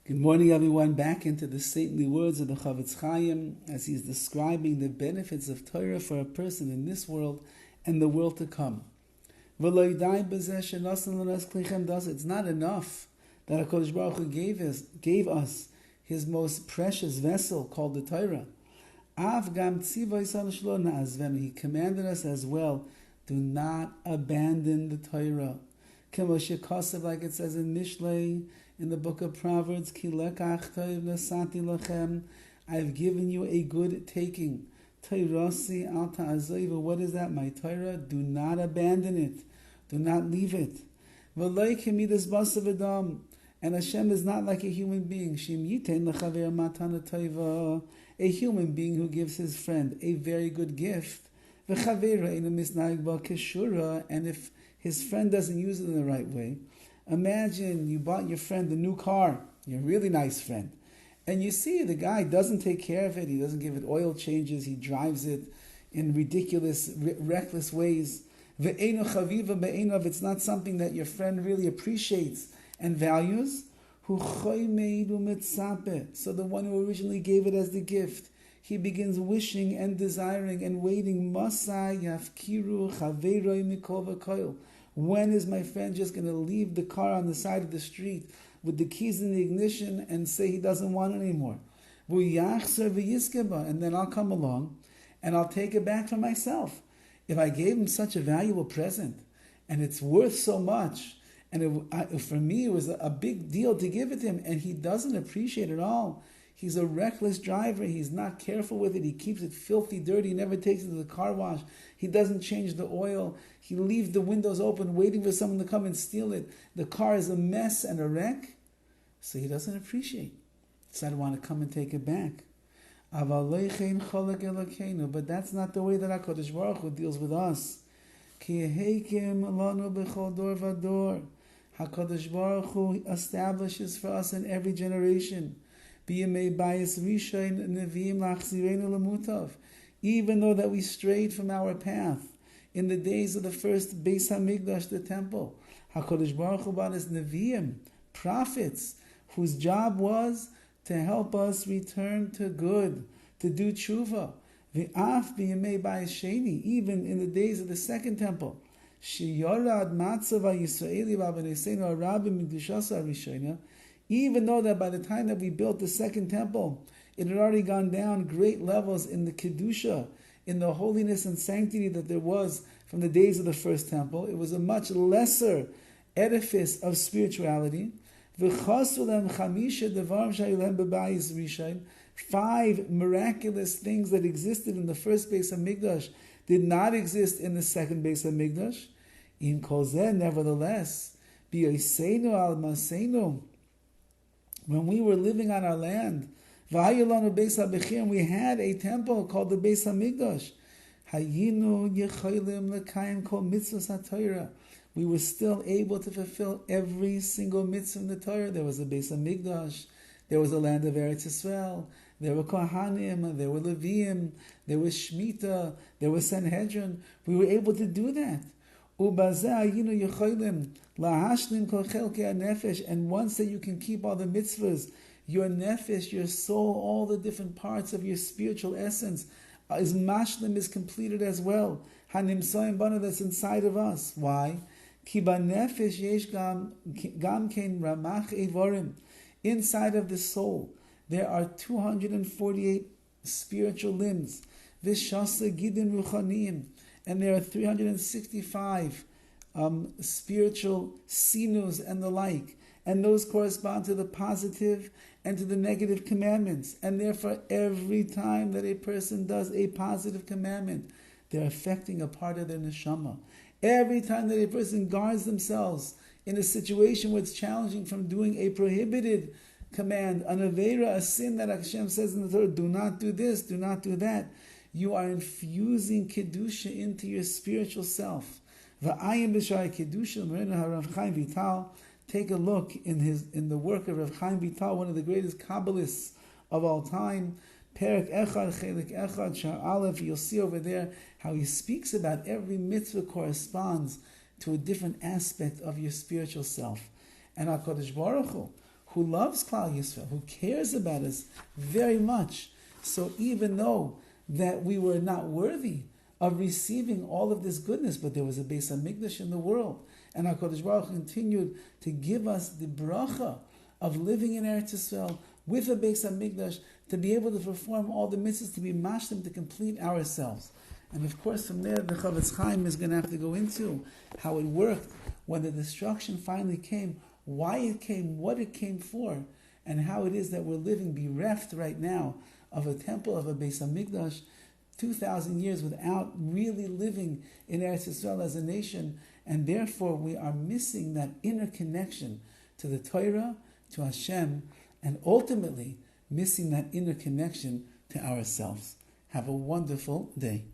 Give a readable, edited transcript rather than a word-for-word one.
Good morning, everyone. Back into the saintly words of the CHOFETZ as he's describing the benefits of Torah for a person in this world and the world to come. It's not enough that HaKadosh Baruch Hu gave us his most precious vessel called the Torah. He commanded us as well, do not abandon the Torah. Like it says in Mishlei, in the book of Proverbs, I've given you a good taking. What is that? My Torah, do not abandon it. Do not leave it. And Hashem is not like a human being. A human being who gives his friend a very good gift. And if his friend doesn't use it in the right way, imagine you bought your friend a new car, your really nice friend, and you see the guy doesn't take care of it, he doesn't give it oil changes, he drives it in ridiculous, reckless ways. It's not something that your friend really appreciates and values. So the one who originally gave it as the gift, he begins wishing and desiring and waiting. When is my friend just going to leave the car on the side of the street with the keys in the ignition and say he doesn't want it anymore? And then I'll come along and I'll take it back for myself. If I gave him such a valuable present and it's worth so much, and for me it was a big deal to give it to him, and he doesn't appreciate it at all. He's a reckless driver. He's not careful with it. He keeps it filthy, dirty. He never takes it to the car wash. He doesn't change the oil. He leaves the windows open waiting for someone to come and steal it. The car is a mess and a wreck. So he doesn't appreciate. So I want to come and take it back. But that's not the way that HaKadosh Baruch Hu deals with us. HaKadosh Baruch Hu establishes for us in every generation. Even though that we strayed from our path in the days of the first Beis HaMikdash, the temple, HaKadosh Baruch Hu brought us Nevi'im, prophets, whose job was to help us return to good, to do tshuva. Even in the days of the second temple, even though that by the time that we built the second temple, it had already gone down great levels in the Kedusha, in the holiness and sanctity that there was from the days of the first temple. It was a much lesser edifice of spirituality. 5 miraculous things that existed in the first Beis HaMikdash did not exist in the second Beis HaMikdash. In Kol Zeh, nevertheless, B'yoseinu al Maseinu, when we were living on our land, we had a temple called the Beis HaMikdash. We were still able to fulfill every single mitzvah in the Torah. There was a Beis HaMikdash, there was a land of Eretz Yisrael, there were Kohanim, there were Leviim, there was Shemitah, there was Sanhedrin. We were able to do that. And once that you can keep all the mitzvahs, your nefesh, your soul, all the different parts of your spiritual essence, is mashlim, is completed as well. Hanimsoim bana, that's inside of us. Why? Inside of the soul, there are 248 spiritual limbs. Vishasa gidin ruchanim. And there are 365 spiritual sinus and the like. And those correspond to the positive and to the negative commandments. And therefore, every time that a person does a positive commandment, they're affecting a part of their neshama. Every time that a person guards themselves in a situation where it's challenging from doing a prohibited command, an aveira, a sin that Hashem says in the Torah, do not do this, do not do that, you are infusing Kedusha into your spiritual self. Take a look in the work of Rav Chaim Vital, one of the greatest Kabbalists of all time. Perek Echad, Chelik Echad, Shar Aleph, you'll see over there how he speaks about every mitzvah corresponds to a different aspect of your spiritual self. And HaKadosh Baruch Hu, who loves Klal Yisrael, who cares about us very much. So even though that we were not worthy of receiving all of this goodness, but there was a Beis HaMikdash in the world, and HaKadosh Baruch Hu continued to give us the bracha of living in Eretz Yisrael with a Beis HaMikdash, to be able to perform all the mitzvahs, to be mashlim, to complete ourselves. And of course, from there, the CHOFETZ is going to have to go into how it worked when the destruction finally came, why it came, what it came for, and how it is that we're living bereft right now of a temple, of a Beis HaMikdash, 2,000 years without really living in Eretz Yisrael as a nation, and therefore we are missing that inner connection to the Torah, to Hashem, and ultimately missing that inner connection to ourselves. Have a wonderful day.